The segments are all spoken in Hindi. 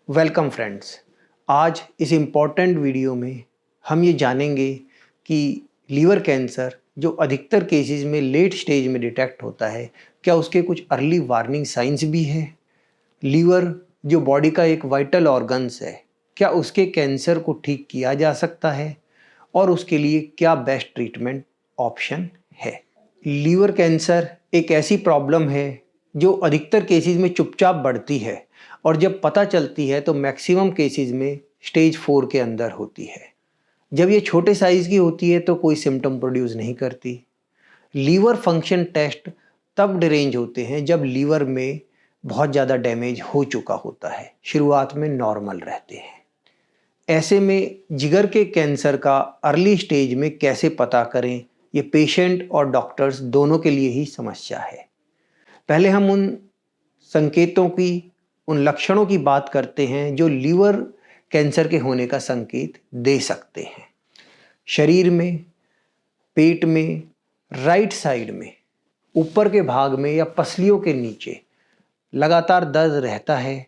Welcome friends. आज इस इम्पॉर्टेंट वीडियो में हम ये जानेंगे कि लीवर कैंसर जो अधिकतर केसेस में लेट स्टेज में डिटेक्ट होता है, क्या उसके कुछ अर्ली वार्निंग साइंस भी हैं? लीवर जो बॉडी का एक वाइटल ऑर्गन्स है, क्या उसके कैंसर को ठीक किया जा सकता है और उसके लिए क्या बेस्ट ट्रीटमेंट ऑप्शन है? लीवर कैंसर एक ऐसी प्रॉब्लम है जो अधिकतर केसेस में चुपचाप बढ़ती है और जब पता चलती है तो मैक्सिमम केसेस में स्टेज 4 के अंदर होती है। जब ये छोटे साइज की होती है तो कोई सिम्टम प्रोड्यूस नहीं करती। लीवर फंक्शन टेस्ट तब डिरेंज होते हैं जब लीवर में बहुत ज़्यादा डैमेज हो चुका होता है, शुरुआत में नॉर्मल रहते हैं। ऐसे में जिगर के कैंसर का अर्ली स्टेज में कैसे पता करें, ये पेशेंट और डॉक्टर्स दोनों के लिए ही समस्या है। पहले हम उन संकेतों की, उन लक्षणों की बात करते हैं जो लीवर कैंसर के होने का संकेत दे सकते हैं। शरीर में, पेट में, राइट साइड में, ऊपर के भाग में या पसलियों के नीचे लगातार दर्द रहता है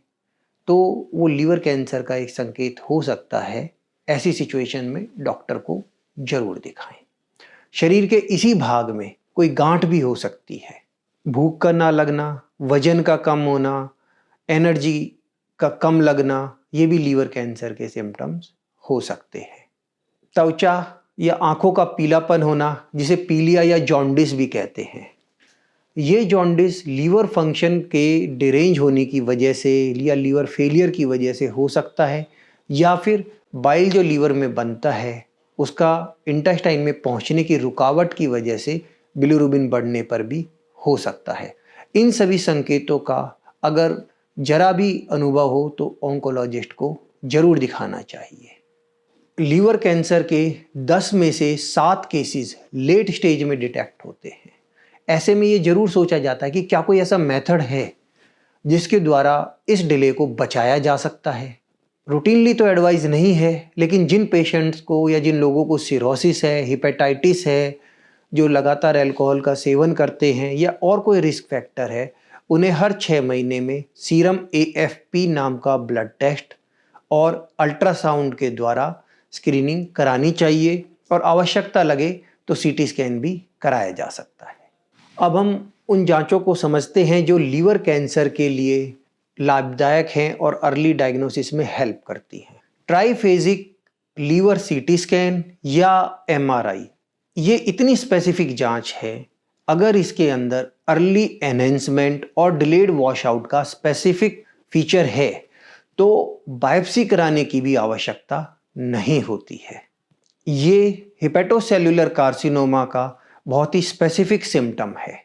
तो वो लीवर कैंसर का एक संकेत हो सकता है। ऐसी सिचुएशन में डॉक्टर को जरूर दिखाएं। शरीर के इसी भाग में कोई गांठ भी हो सकती है। भूख का ना लगना, वजन का कम होना, एनर्जी का कम लगना, ये भी लीवर कैंसर के सिम्टम्स हो सकते हैं। त्वचा या आंखों का पीलापन होना, जिसे पीलिया या जॉन्डिस भी कहते हैं, ये जॉन्डिस लीवर फंक्शन के डिरेंज होने की वजह से या लीवर फेलियर की वजह से हो सकता है, या फिर बाइल जो लीवर में बनता है उसका इंटेस्टाइन में पहुंचने की रुकावट की वजह से बिलिरुबिन बढ़ने पर भी हो सकता है। इन सभी संकेतों का अगर जरा भी अनुभव हो तो ऑन्कोलॉजिस्ट को जरूर दिखाना चाहिए। लीवर कैंसर के 10 में से 7 केसेस लेट स्टेज में डिटेक्ट होते हैं। ऐसे में ये जरूर सोचा जाता है कि क्या कोई ऐसा मेथड है जिसके द्वारा इस डिले को बचाया जा सकता है। रूटीनली तो एडवाइस नहीं है, लेकिन जिन पेशेंट्स को या जिन लोगों को सिरोसिस है, हेपेटाइटिस है, जो लगातार अल्कोहल का सेवन करते हैं या और कोई रिस्क फैक्टर है, उन्हें हर 6 महीने में सीरम AFP नाम का ब्लड टेस्ट और अल्ट्रासाउंड के द्वारा स्क्रीनिंग करानी चाहिए और आवश्यकता लगे तो CT स्कैन भी कराया जा सकता है। अब हम उन जांचों को समझते हैं जो लीवर कैंसर के लिए लाभदायक हैं और अर्ली डायग्नोसिस में हेल्प करती हैं। ट्राइफेजिक लीवर CT स्कैन या MRI, ये इतनी स्पेसिफिक जांच है, अगर इसके अंदर अर्ली एनहेंसमेंट और डिलेड वॉशआउट का स्पेसिफिक फीचर है तो बायोप्सी कराने की भी आवश्यकता नहीं होती है। ये हेपेटोसेल्युलर कार्सिनोमा का बहुत ही स्पेसिफिक सिम्टम है।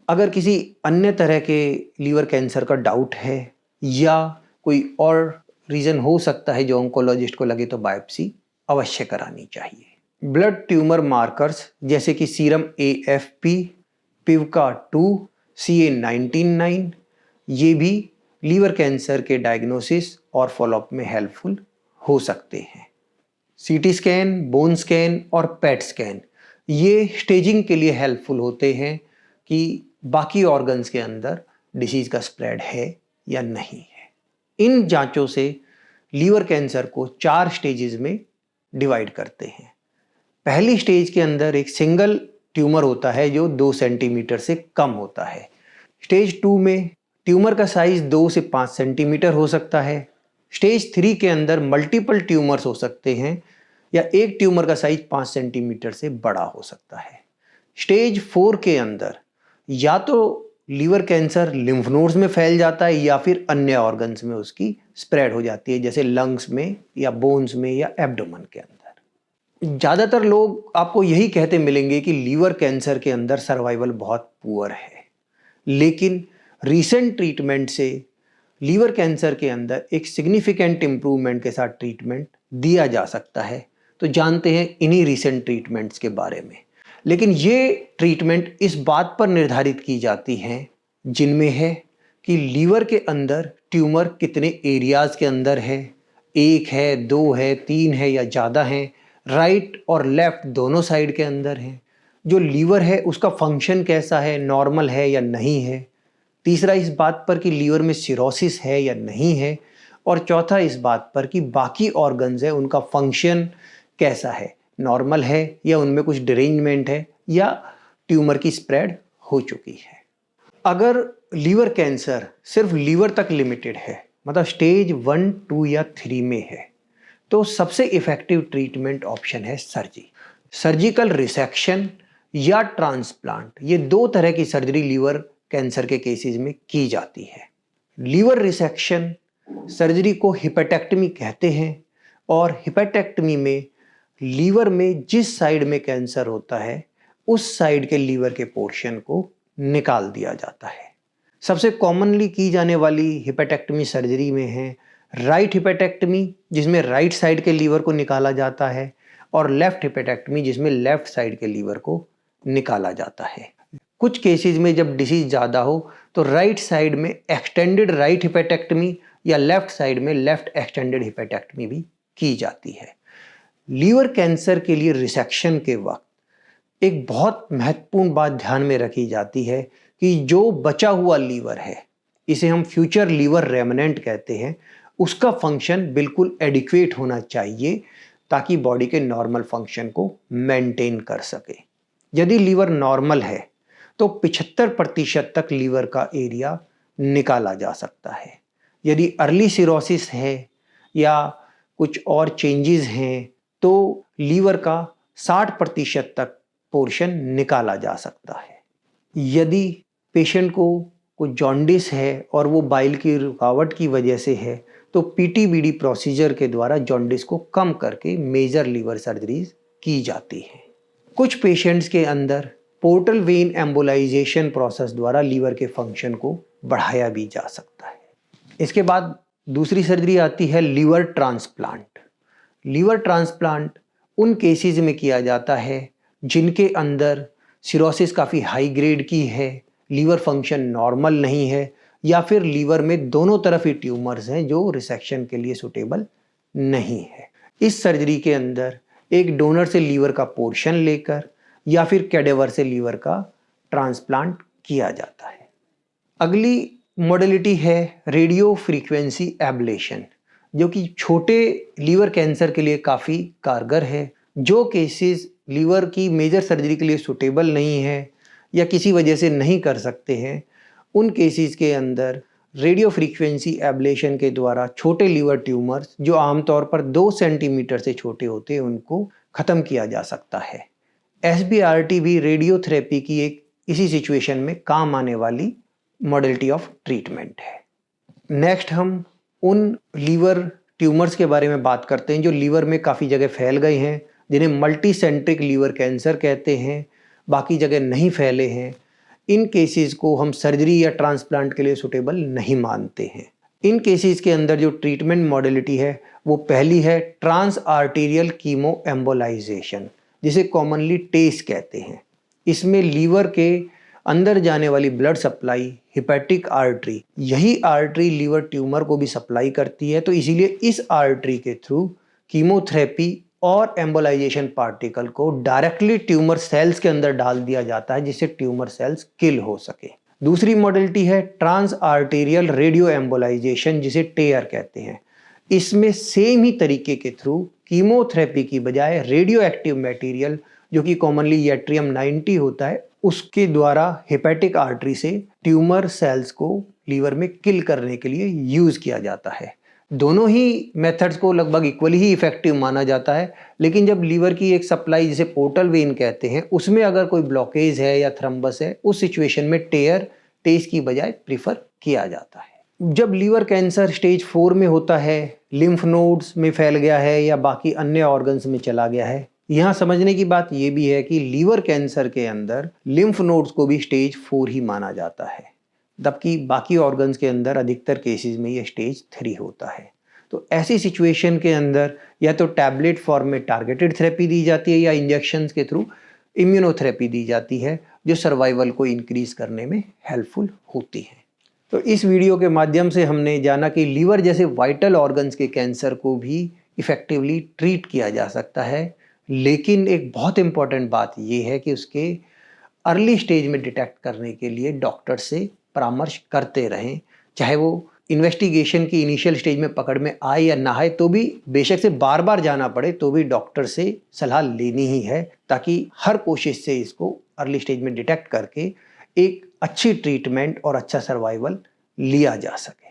अगर किसी अन्य तरह के लीवर कैंसर का डाउट है या कोई और रीज़न हो सकता है जो ऑन्कोलॉजिस्ट को लगे तो बायोप्सी अवश्य करानी चाहिए। ब्लड ट्यूमर मार्कर्स जैसे कि सीरम AFP, PIVKA-2, CA-19-9, ये भी लीवर कैंसर के डायग्नोसिस और फॉलोअप में हेल्पफुल हो सकते हैं। CT स्कैन, बोन स्कैन और PET स्कैन ये स्टेजिंग के लिए हेल्पफुल होते हैं कि बाकी ऑर्गन्स के अंदर डिसीज़ का स्प्रेड है या नहीं है। इन जांचों से लीवर कैंसर को 4 स्टेजेस में डिवाइड करते हैं। पहली स्टेज के अंदर एक सिंगल ट्यूमर होता है जो 2 सेंटीमीटर से कम होता है। स्टेज 2 में ट्यूमर का साइज 2 से 5 सेंटीमीटर हो सकता है। स्टेज 3 के अंदर मल्टीपल ट्यूमर्स हो सकते हैं या एक ट्यूमर का साइज 5 सेंटीमीटर से बड़ा हो सकता है। स्टेज 4 के अंदर या तो लीवर कैंसर लिम्फ नोड्स में फैल जाता है या फिर अन्य ऑर्गन्स में उसकी स्प्रेड हो जाती है, जैसे लंग्स में या बोन्स में या एब्डोमेन के अंदर। ज़्यादातर लोग आपको यही कहते मिलेंगे कि लीवर कैंसर के अंदर सर्वाइवल बहुत पुअर है, लेकिन रीसेंट ट्रीटमेंट से लीवर कैंसर के अंदर एक सिग्निफिकेंट इम्प्रूवमेंट के साथ ट्रीटमेंट दिया जा सकता है। तो जानते हैं इन्हीं रीसेंट ट्रीटमेंट्स के बारे में। लेकिन ये ट्रीटमेंट इस बात पर निर्धारित की जाती हैं जिनमें है कि लीवर के अंदर ट्यूमर कितने एरियाज़ के अंदर है, 1 है, 2 है, 3 है या ज़्यादा हैं, राइट और लेफ्ट दोनों साइड के अंदर हैं, जो लीवर है उसका फंक्शन कैसा है, नॉर्मल है या नहीं है, तीसरा इस बात पर कि लीवर में सिरोसिस है या नहीं है, और चौथा इस बात पर कि बाकी ऑर्गन्स है उनका फंक्शन कैसा है, नॉर्मल है या उनमें कुछ डिरेंजमेंट है या ट्यूमर की स्प्रेड हो चुकी है। अगर लीवर कैंसर सिर्फ लीवर तक लिमिटेड है, मतलब स्टेज 1, 2 या 3 में है, तो सबसे इफेक्टिव ट्रीटमेंट ऑप्शन है सर्जिकल रिसेक्शन या ट्रांसप्लांट। ये दो तरह की सर्जरी लीवर कैंसर के केसेस में की जाती है। लीवर रिसेक्शन सर्जरी को हिपेटेक्टमी कहते हैं और हिपेटेक्टमी में लीवर में जिस साइड में कैंसर होता है उस साइड के लीवर के पोर्शन को निकाल दिया जाता है। सबसे कॉमनली की जाने वाली हिपेटेक्टमी सर्जरी में है राइट हिपेटेक्टमी, जिसमें राइट साइड के लीवर को निकाला जाता है, और लेफ्ट हिपेटेक्टमी जिसमें लेफ्ट साइड के लीवर को निकाला जाता है। कुछ केसेस में जब डिसीज ज़्यादा हो तो राइट साइड में एक्सटेंडेड राइट हिपेटेक्टमी या लेफ्ट साइड में लेफ्ट एक्सटेंडेड हिपेटेक्टमी भी की जाती है। लीवर कैंसर के लिए रिसेक्शन के वक्त एक बहुत महत्वपूर्ण बात ध्यान में रखी जाती है कि जो बचा हुआ लीवर है, इसे हम फ्यूचर लीवर रेमनेंट कहते हैं, उसका फंक्शन बिल्कुल एडिक्वेट होना चाहिए ताकि बॉडी के नॉर्मल फंक्शन को मेंटेन कर सके। यदि लीवर नॉर्मल है तो 75% तक लीवर का एरिया निकाला जा सकता है। यदि अर्ली सिरोसिस है या कुछ और चेंजेस हैं तो लीवर का 60% तक पोर्शन निकाला जा सकता है। यदि पेशेंट को कोई जॉन्डिस है और वो बाइल की रुकावट की वजह से है तो पीटीबीडी प्रोसीजर के द्वारा जॉन्डिस को कम करके मेजर लीवर सर्जरीज की जाती है। कुछ पेशेंट्स के अंदर पोर्टल वेन एम्बोलाइजेशन प्रोसेस द्वारा लीवर के फंक्शन को बढ़ाया भी जा सकता है। इसके बाद दूसरी सर्जरी आती है लीवर ट्रांसप्लांट। लीवर ट्रांसप्लांट उन केसेस में किया जाता है जिनके अंदर सिरोसिस काफ़ी हाई ग्रेड की है, लीवर फंक्शन नॉर्मल नहीं है या फिर लीवर में दोनों तरफ ही ट्यूमर्स हैं जो रिसेक्शन के लिए सुटेबल नहीं है। इस सर्जरी के अंदर एक डोनर से लीवर का पोर्शन लेकर या फिर कैडेवर से लीवर का ट्रांसप्लांट किया जाता है। अगली मॉडलिटी है रेडियो फ्रीक्वेंसी एब्लेशन, जो कि छोटे लीवर कैंसर के लिए काफ़ी कारगर है। जो केसेस लीवर की मेजर सर्जरी के लिए सुटेबल नहीं है या किसी वजह से नहीं कर सकते हैं, उन केसेस के अंदर रेडियो फ्रीक्वेंसी एब्लेशन के द्वारा छोटे लीवर ट्यूमर्स जो आमतौर पर 2 सेंटीमीटर से छोटे होते हैं उनको ख़त्म किया जा सकता है। SBRT भी रेडियोथेरेपी की एक इसी सिचुएशन में काम आने वाली मॉडलिटी ऑफ ट्रीटमेंट है। नेक्स्ट हम उन लीवर ट्यूमर्स के बारे में बात करते हैं जो लीवर में काफ़ी जगह फैल गए हैं, जिन्हें मल्टीसेंट्रिक लीवर कैंसर कहते हैं, बाकी जगह नहीं फैले हैं। इन केसेस को हम सर्जरी या ट्रांसप्लांट के लिए सुटेबल नहीं मानते हैं। इन केसेस के अंदर जो ट्रीटमेंट मॉडलिटी है वो पहली है ट्रांस आर्टीरियल कीमो एम्बोलाइजेशन, जिसे कॉमनली टेस कहते हैं। इसमें लीवर के अंदर जाने वाली ब्लड सप्लाई हिपैटिक आर्टरी, यही आर्टरी लीवर ट्यूमर को भी सप्लाई करती है, तो इसीलिए इस आर्टरी के थ्रू कीमोथेरेपी और एम्बोलाइजेशन पार्टिकल को डायरेक्टली ट्यूमर सेल्स के अंदर डाल दिया जाता है जिससे ट्यूमर सेल्स किल हो सके। दूसरी मॉडलिटी है ट्रांस आर्टेरियल रेडियो एम्बोलाइजेशन, जिसे टेयर कहते हैं। इसमें सेम ही तरीके के थ्रू कीमोथेरेपी की बजाय रेडियो एक्टिव मटेरियल जो कि कॉमनली यट्रियम 90 होता है उसके द्वारा हेपेटिक आर्टरी से ट्यूमर सेल्स को लीवर में किल करने के लिए यूज किया जाता है। दोनों ही मेथड्स को लगभग इक्वली ही इफेक्टिव माना जाता है, लेकिन जब लीवर की एक सप्लाई जिसे पोर्टल वेन कहते हैं उसमें अगर कोई ब्लॉकेज है या थ्रम्बस है, उस सिचुएशन में टेस की बजाय प्रीफर किया जाता है। जब लीवर कैंसर स्टेज 4 में होता है, लिम्फ नोड्स में फैल गया है या बाकी अन्य ऑर्गन्स में चला गया है, यहाँ समझने की बात यह भी है कि लीवर कैंसर के अंदर लिम्फ नोड्स को भी स्टेज 4 ही माना जाता है, जबकि बाकी ऑर्गन्स के अंदर अधिकतर केसेस में ये स्टेज 3 होता है। तो ऐसी सिचुएशन के अंदर या तो टैबलेट फॉर्म में टारगेटेड थेरेपी दी जाती है या इंजेक्शंस के थ्रू इम्यूनोथेरेपी दी जाती है जो सर्वाइवल को इंक्रीज करने में हेल्पफुल होती है। तो इस वीडियो के माध्यम से हमने जाना कि लीवर जैसे वाइटल ऑर्गन्स के कैंसर को भी इफ़ेक्टिवली ट्रीट किया जा सकता है, लेकिन एक बहुत इंपॉर्टेंट बात यह है कि उसके अर्ली स्टेज में डिटेक्ट करने के लिए डॉक्टर से परामर्श करते रहें, चाहे वो इन्वेस्टिगेशन की इनिशियल स्टेज में पकड़ में आए या ना आए तो भी बेशक से बार बार जाना पड़े तो भी डॉक्टर से सलाह लेनी ही है, ताकि हर कोशिश से इसको अर्ली स्टेज में डिटेक्ट करके एक अच्छी ट्रीटमेंट और अच्छा सर्वाइवल लिया जा सके।